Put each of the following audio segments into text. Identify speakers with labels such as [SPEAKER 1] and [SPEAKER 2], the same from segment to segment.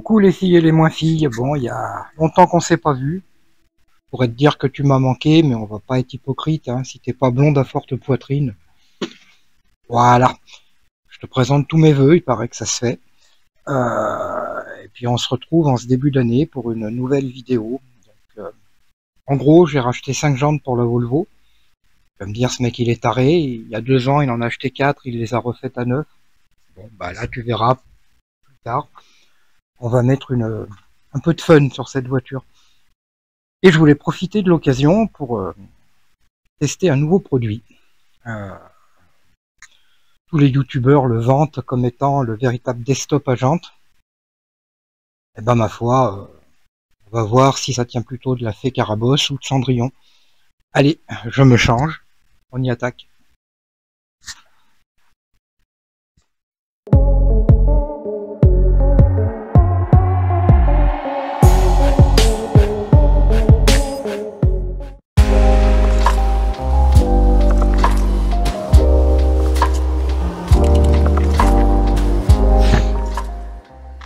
[SPEAKER 1] Coucou les filles et les moins filles, bon il y a longtemps qu'on s'est pas vu. Je pourrais te dire que tu m'as manqué, mais on va pas être hypocrite, hein. Si t'es pas blonde à forte poitrine, voilà. Je te présente tous mes vœux, il paraît que ça se fait. Et puis on se retrouve en ce début d'année pour une nouvelle vidéo. Donc, en gros, j'ai racheté 5 jantes pour la Volvo. Tu vas me dire, ce mec il est taré, il y a 2 ans il en a acheté 4, il les a refaites à 9. Bon bah là tu verras plus tard. On va mettre un peu de fun sur cette voiture. Et je voulais profiter de l'occasion pour tester un nouveau produit. Tous les youtubeurs le vantent comme étant le véritable desktop à jantes. Et ben ma foi, on va voir si ça tient plutôt de la fée Carabosse ou de Cendrillon. Allez, je me change, on y attaque.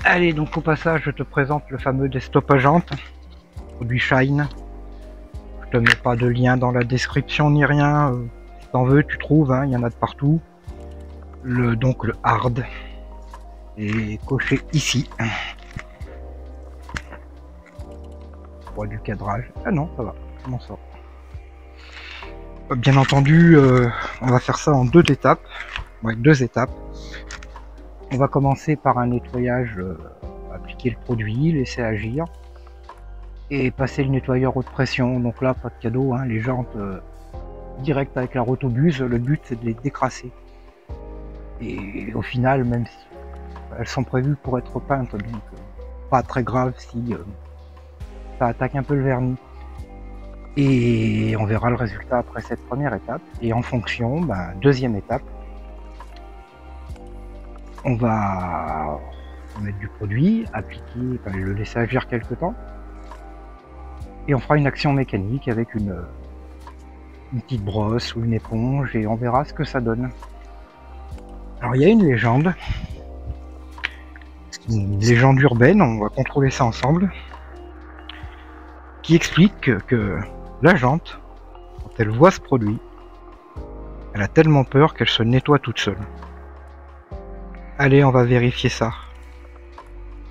[SPEAKER 1] Allez, donc au passage, je te présente le fameux desktop à jantes, produit Shine. Je te mets pas de lien dans la description ni rien. Si t'en veux, tu trouves, hein, il y en a de partout. Donc le hard est coché ici. Pour du cadrage. Ah non, ça va, je m'en sors. Bien entendu, on va faire ça en deux étapes. Ouais, 2 étapes. On va commencer par un nettoyage, appliquer le produit, laisser agir et passer le nettoyeur haute pression. Donc là, pas de cadeau, hein, les jantes direct avec la rotobuse, le but c'est de les décrasser. Et au final, même si elles sont prévues pour être peintes, donc pas très grave si ça attaque un peu le vernis. Et on verra le résultat après cette première étape. Et en fonction, deuxième étape, on va mettre du produit, appliquer, le laisser agir quelques temps. Et on fera une action mécanique avec une petite brosse ou une éponge et on verra ce que ça donne. Alors il y a une légende urbaine, on va contrôler ça ensemble, qui explique que la jante, quand elle voit ce produit, elle a tellement peur qu'elle se nettoie toute seule. Allez, on va vérifier ça.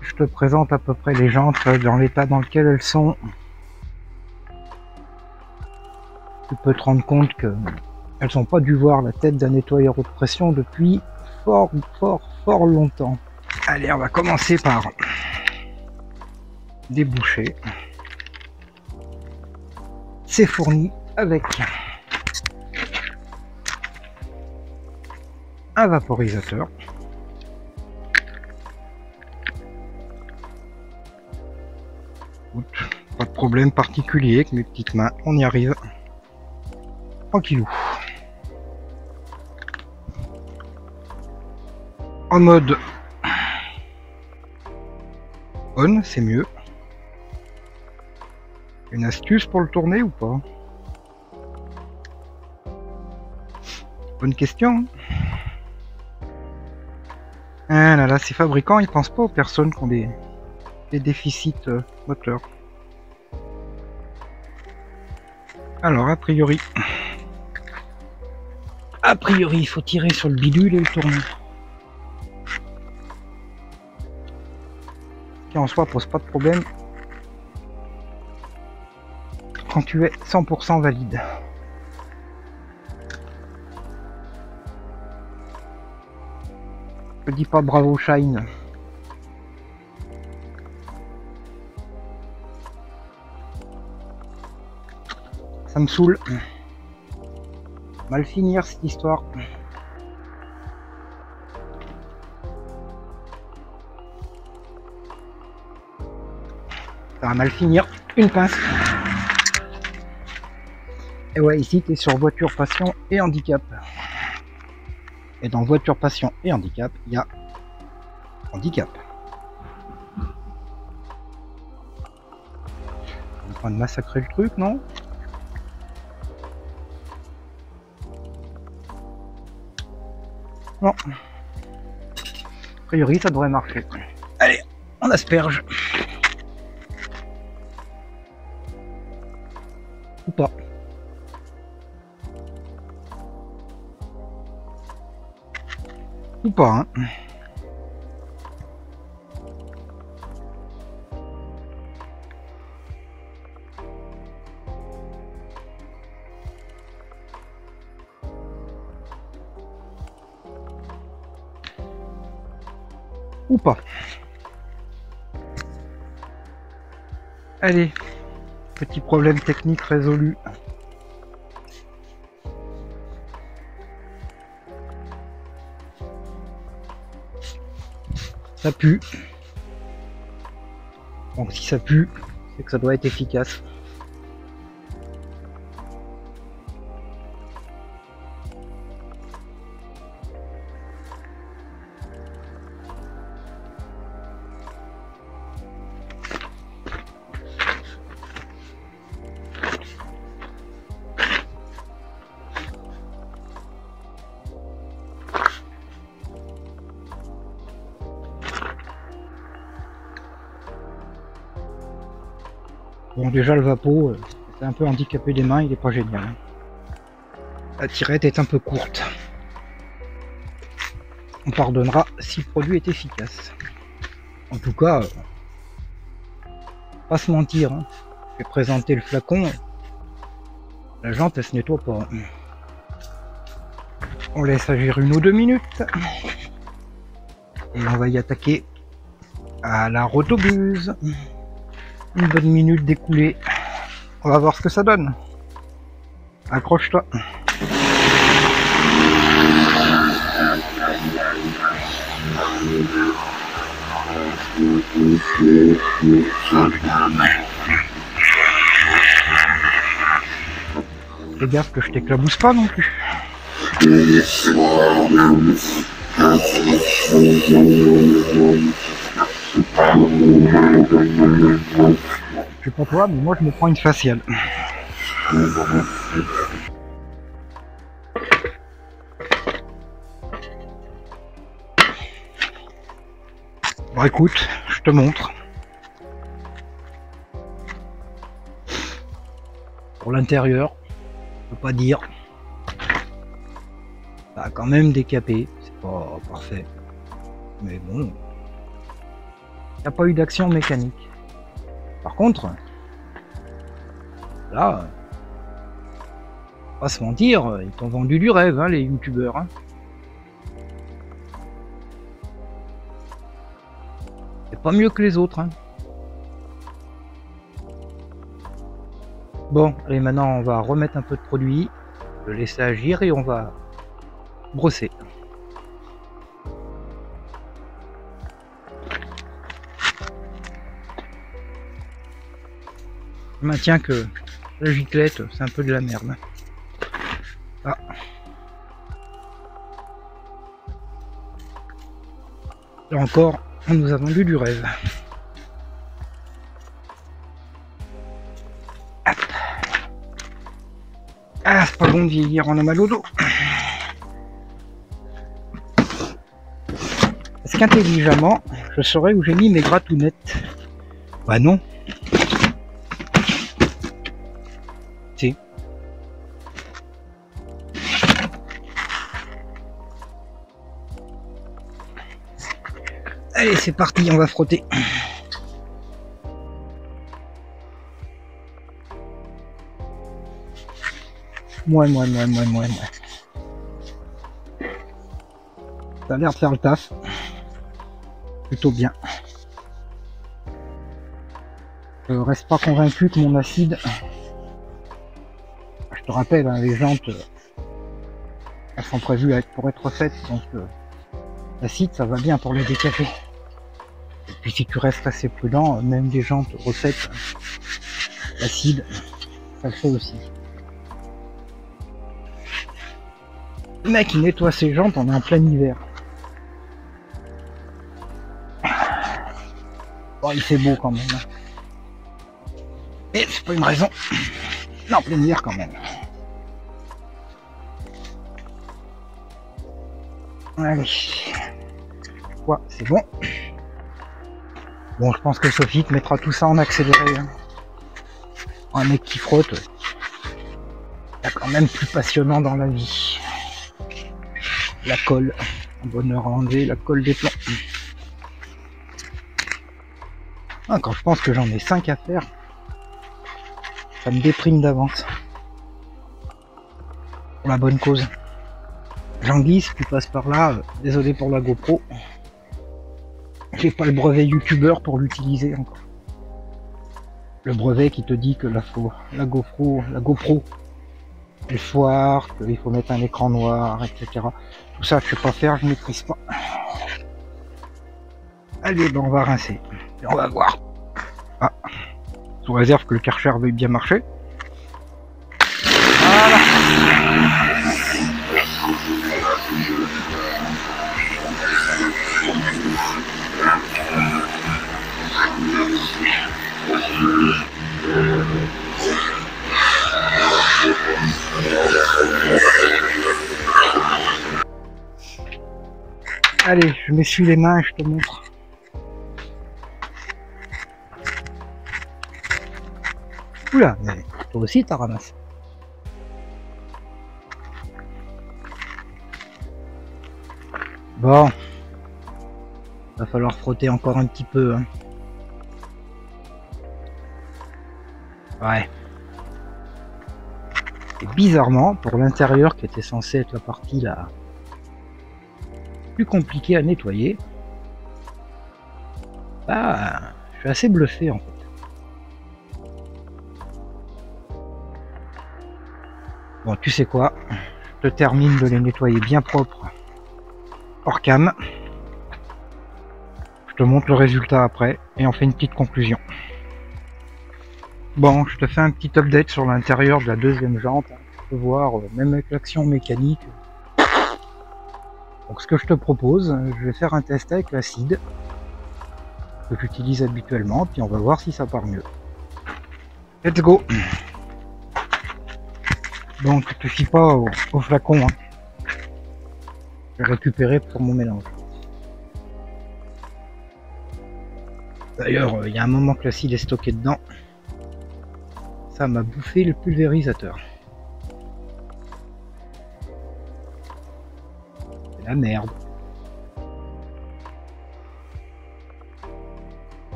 [SPEAKER 1] Je te présente à peu près les jantes dans l'état dans lequel elles sont. Tu peux te rendre compte que elles n'ont pas dû voir la tête d'un nettoyeur haute pression depuis fort longtemps. Allez, on va commencer par déboucher. C'est fourni avec un vaporisateur. Pas de problème particulier avec mes petites mains, on y arrive. Tranquillou. En mode on, c'est mieux. Une astuce pour le tourner ou pas? Bonne question. Ah là là, ces fabricants, ils pensent pas aux personnes qui ont des déficits moteurs. Alors, a priori, il faut tirer sur le bidule et le tourner. Qui en soi pose pas de problème quand tu es 100% valide. Je dis pas bravo Shine. Ça me saoule. Mal finir cette histoire. Ça va mal finir. Une pince. Et ouais, ici tu es sur voiture, passion et handicap. Et dans voiture, passion et handicap, il y a handicap. On est en train de massacrer le truc, non? Non. A priori, ça devrait marcher. Allez, en asperge. Ou pas. Ou pas, hein. Ou pas. Allez, petit problème technique résolu. Ça pue. Donc si ça pue, c'est que ça doit être efficace. Bon, déjà le Vapo, c'est un peu handicapé des mains, il est pas génial. La tirette est un peu courte. On pardonnera si le produit est efficace. En tout cas, pas se mentir, hein. Je vais présenter le flacon. La jante, elle se nettoie pas. On laisse agir 1 ou 2 minutes. Et on va y attaquer à la rotobuse. Une bonne minute d'écoulée. On va voir ce que ça donne. Accroche-toi. Fais gaffe que je t'éclabousse pas non plus. Je sais pas toi, mais moi je me prends une faciale. Bon écoute, je te montre. Pour l'intérieur, je peux pas dire. Ça a quand même décapé, c'est pas parfait. Mais bon, il n'y a pas eu d'action mécanique. Par contre, là, pas se mentir, ils t'ont vendu du rêve, hein, les youtubeurs. Hein. C'est pas mieux que les autres. Hein. Bon, allez, maintenant on va remettre un peu de produit, le laisser agir et on va brosser. Je maintiens que la giclette, c'est un peu de la merde. Ah. Là encore, on nous a vendu du rêve. Hop. Ah, c'est pas bon de vieillir, on a mal au dos. Est-ce qu'intelligemment, je saurais où j'ai mis mes gratounettes? Bah non. Si. Allez, c'est parti, on va frotter. Moi. Ça a l'air de faire le taf. Plutôt bien. Je reste pas convaincu que mon acide... Je te rappelle, hein, les jantes, elles sont prévues pour être refaites, donc l'acide, ça va bien pour les décaper. Et puis si tu restes assez prudent, même des jantes refaites, l'acide, ça le fait aussi. Le mec, il nettoie ses jantes, on est en plein hiver. Bon, il fait beau quand même. Et c'est pas une raison. Non, en plein hiver quand même. Allez. Ouais, c'est bon. Bon, je pense que Sophie te mettra tout ça en accéléré. Hein. Un mec qui frotte, il y a quand même plus passionnant dans la vie. La colle, un bonheur à enlever, la colle des plans. Ah, quand je pense que j'en ai 5 à faire, ça me déprime d'avance. Pour la bonne cause. Jean-Guy, si tu passes par là, désolé pour la GoPro. J'ai pas le brevet youtubeur pour l'utiliser encore. Le brevet qui te dit que la GoPro, elle foire, qu'il faut mettre un écran noir, etc. Tout ça, je sais pas faire, je maîtrise pas. Allez, ben on va rincer. Et on va voir. Ah, sous réserve que le Karcher veuille bien marcher. Voilà. Allez, je m'essuie les mains et je te montre. Oula, mais toi aussi t'as ramassé. Bon. Va falloir frotter encore un petit peu. Hein. Ouais. Et bizarrement, pour l'intérieur qui était censé être la partie là plus compliquée à nettoyer, bah, je suis assez bluffé en fait. Bon, tu sais quoi, je te termine de les nettoyer bien propres hors cam. Je te montre le résultat après et on fait une petite conclusion. Bon, je te fais un petit update sur l'intérieur de la deuxième jante. Tu peux voir, même avec l'action mécanique. Donc ce que je te propose, je vais faire un test avec l'acide que j'utilise habituellement, puis on va voir si ça part mieux. Let's go. Donc ne te fie pas au flacon. Hein. Je vais récupérer pour mon mélange. D'ailleurs, il y a un moment que l'acide est stocké dedans. Ça m'a bouffé le pulvérisateur. C'est la merde.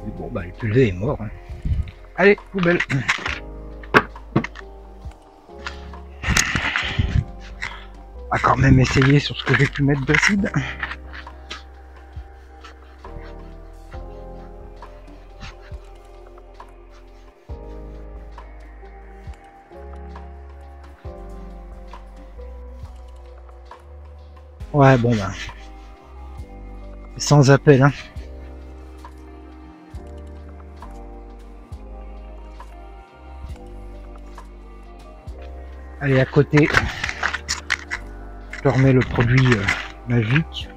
[SPEAKER 1] Mais bon, bah le pulvé est mort. Hein. Allez, poubelle. On va quand même essayer sur ce que j'ai pu mettre d'acide. Ouais, bon ben. Sans appel, hein. Allez, à côté, je te remets le produit magique.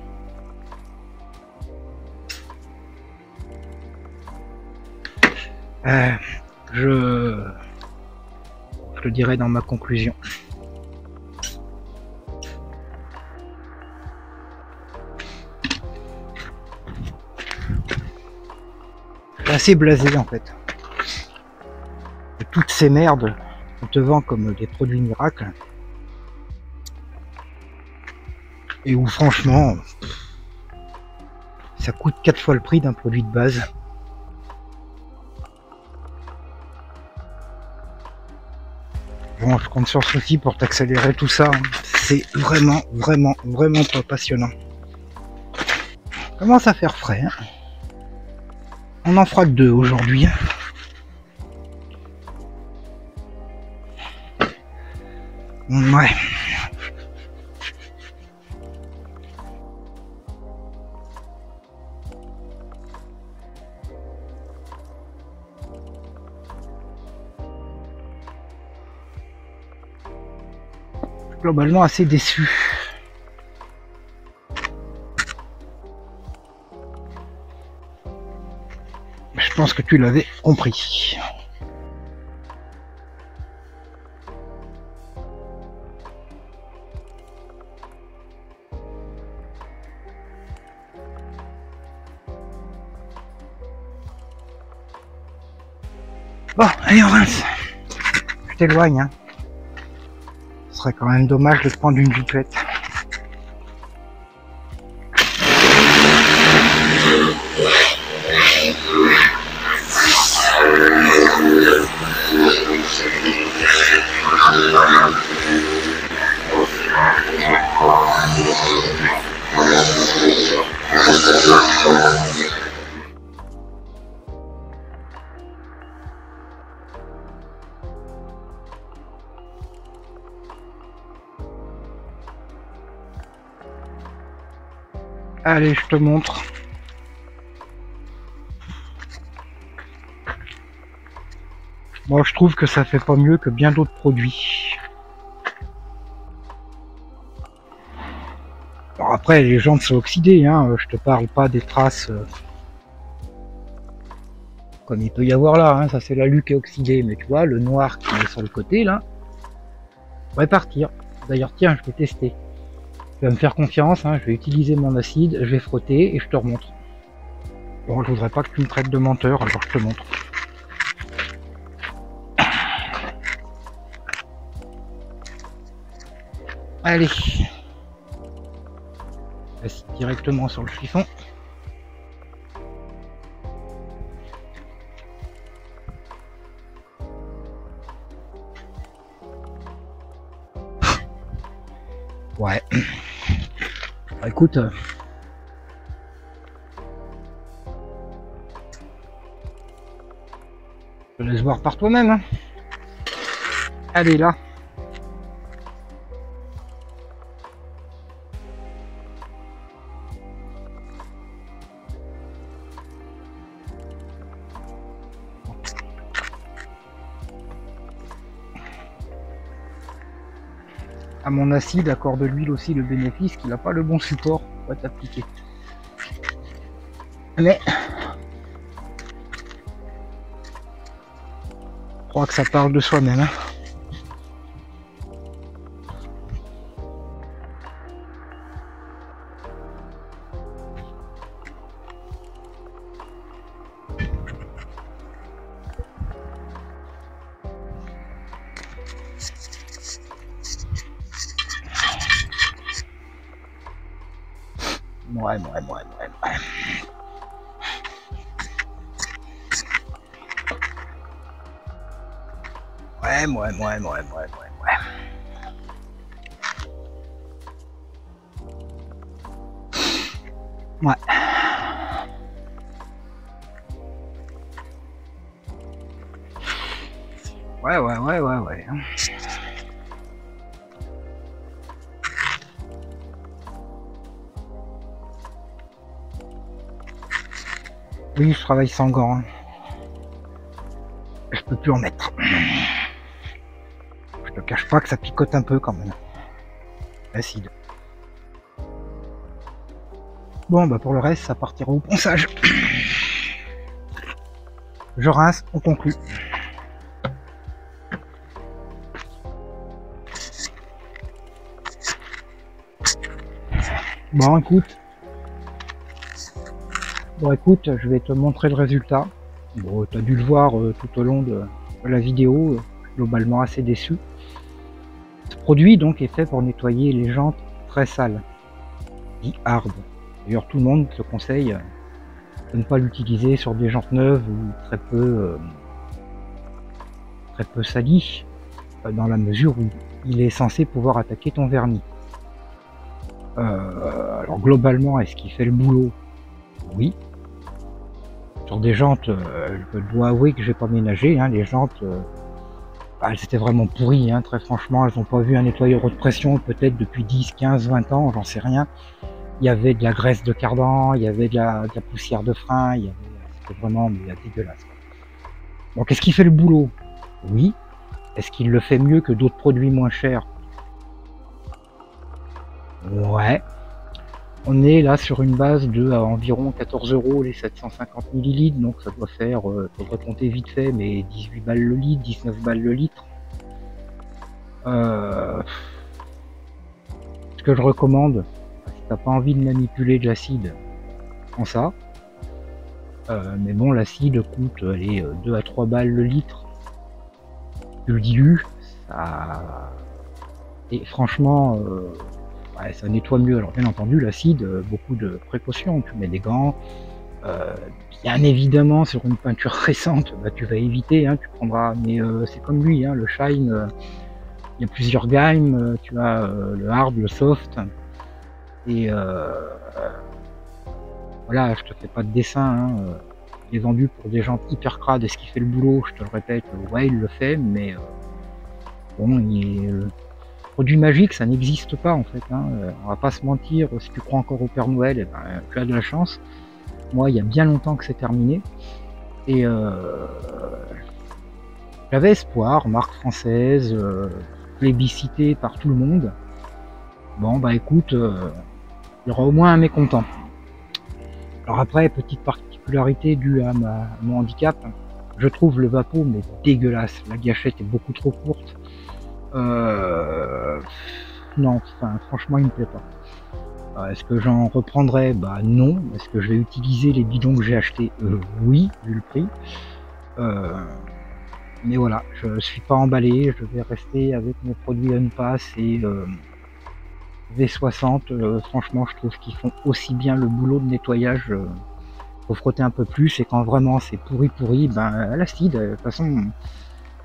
[SPEAKER 1] Je te dirai dans ma conclusion. Assez blasé en fait de toutes ces merdes qu'on te vend comme des produits miracles et où franchement ça coûte 4 fois le prix d'un produit de base. Bon, je compte sur ceci pour t'accélérer tout ça. Hein. C'est vraiment pas passionnant. Commence à faire frais. Hein. On en fera que 2 aujourd'hui. Ouais. Globalement assez déçu. Je pense que tu l'avais compris. Bon, allez, on rince. Je t'éloigne, hein. Ce serait quand même dommage de te prendre une giclette. Allez, je te montre. Moi, je trouve que ça fait pas mieux que bien d'autres produits. Alors après, les jantes sont oxydées, hein. Je te parle pas des traces comme il peut y avoir là, hein. Ça c'est l'alu qui est oxydé, mais tu vois, le noir qui est sur le côté là, pourrait partir. D'ailleurs, tiens, je vais tester. Tu vas me faire confiance, hein. Je vais utiliser mon acide, je vais frotter et je te remontre. Bon, je voudrais pas que tu me traites de menteur, alors je te montre. Allez. Acide directement sur le chiffon. Ouais. Bah, écoute. Je te laisse voir par toi-même. Hein. Allez, là. À mon acide, accorde l'huile aussi le bénéfice qu'il n'a pas le bon support pour être appliqué. Mais je crois que ça parle de soi-même. Hein. Ouais. Ouais. Ouais. Oui, je travaille sans gants. Hein. Je peux plus en mettre. Je te cache pas que ça picote un peu quand même. Acide. Bon, bah pour le reste, ça partira au ponçage. Je rince, on conclut. Bon, écoute, je vais te montrer le résultat. Bon, tu as dû le voir tout au long de la vidéo, globalement assez déçu. Ce produit donc est fait pour nettoyer les jantes très sales, dit hard. D'ailleurs, tout le monde te conseille de ne pas l'utiliser sur des jantes neuves ou très peu salies, dans la mesure où il est censé pouvoir attaquer ton vernis. Alors globalement, est-ce qu'il fait le boulot? Oui. Sur des jantes, je dois avouer que j'ai pas ménagé, hein, les jantes, elles étaient vraiment pourries, hein, très franchement, elles n'ont pas vu un nettoyeur haute pression peut-être depuis 10, 15, 20 ans, j'en sais rien. Il y avait de la graisse de cardan, il y avait de la poussière de frein, c'était vraiment dégueulasse. Donc est-ce qu'il fait le boulot? Oui. Est-ce qu'il le fait mieux que d'autres produits moins chers? Ouais. On est là sur une base de environ 14 € les 750 ml, donc ça doit faire, faudrait compter vite fait, mais 18 balles le litre, 19 balles le litre. Ce que je recommande, si t'as pas envie de manipuler de l'acide, prends ça. Mais bon, l'acide coûte 2 à 3 balles le litre, tu le dilues, ça... Et franchement, ouais, ça nettoie mieux. Alors bien entendu, l'acide, beaucoup de précautions. Tu mets des gants. Bien évidemment, sur une peinture récente, bah, tu vas éviter, hein, tu prendras. Mais c'est comme lui, hein, le shine. Il y a plusieurs gammes. Tu as le hard, le soft. Et voilà, je te fais pas de dessin. Hein, il est vendu pour des gens hyper crades. Est-ce qu'il fait le boulot? Je te le répète, ouais, il le fait, mais bon, produit magique, ça n'existe pas en fait. Hein. On va pas se mentir, si tu crois encore au Père Noël, eh ben, tu as de la chance. Moi, il y a bien longtemps que c'est terminé. Et j'avais espoir, marque française, plébiscitée par tout le monde. Bon, bah écoute, il y aura au moins un mécontent. Alors après, petite particularité due à mon handicap, je trouve le Vapo mais dégueulasse. La gâchette est beaucoup trop courte. Non, enfin, franchement, il me plaît pas. Est-ce que j'en reprendrai? Bah non. Est-ce que je vais utiliser les bidons que j'ai achetés? Oui, vu le prix. Mais voilà, je suis pas emballé. Je vais rester avec mes produits Unpass et V60. Franchement, je trouve qu'ils font aussi bien le boulot de nettoyage. Faut frotter un peu plus, et quand vraiment c'est pourri, ben l'acide, de toute façon,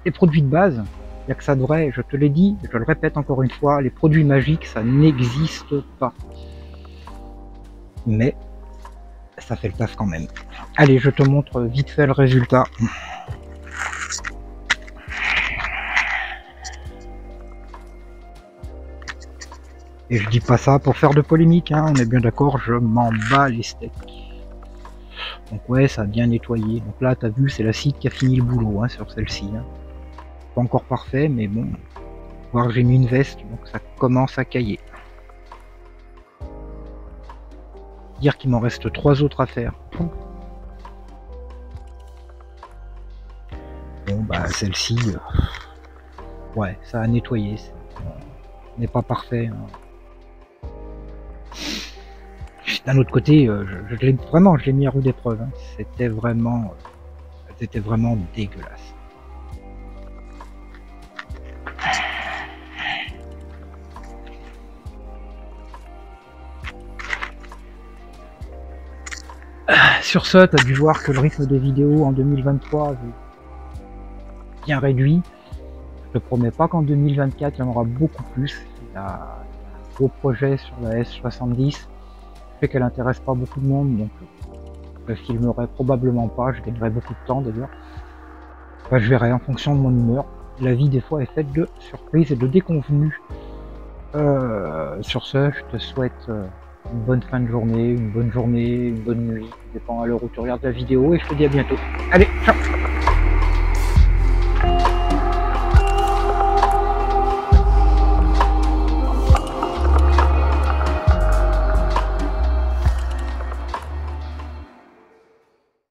[SPEAKER 1] les produits de base, il n'y a que ça de vrai, je te l'ai dit, je le répète encore une fois, les produits magiques, ça n'existe pas. Mais ça fait le taf quand même. Allez, je te montre vite fait le résultat. Et je dis pas ça pour faire de polémique, hein, on est bien d'accord, je m'en bats les steaks. Donc ouais, ça a bien nettoyé. Donc là, t'as vu, c'est l'acide qui a fini le boulot, hein, sur celle-ci. Hein. Pas encore parfait, mais bon. Voir j'ai mis une veste, donc ça commence à cailler. Dire qu'il m'en reste 3 autres à faire. Bon bah celle-ci, ouais, ça a nettoyé. N'est pas parfait. Hein. D'un autre côté, je l'ai mis à rude épreuve. Hein. C'était vraiment dégueulasse. Sur ce, tu as dû voir que le rythme des vidéos en 2023 est bien réduit. Je te promets pas qu'en 2024 il y en aura beaucoup plus. Il y a un gros projet sur la S70. Fait qu'elle intéresse pas beaucoup de monde, donc je filmerai probablement pas, je gagnerai beaucoup de temps d'ailleurs. Enfin, je verrai en fonction de mon humeur. La vie des fois est faite de surprises et de déconvenues. Sur ce, je te souhaite une bonne fin de journée, une bonne nuit, ça dépend à l'heure où tu regardes la vidéo, et je te dis à bientôt. Allez, ciao!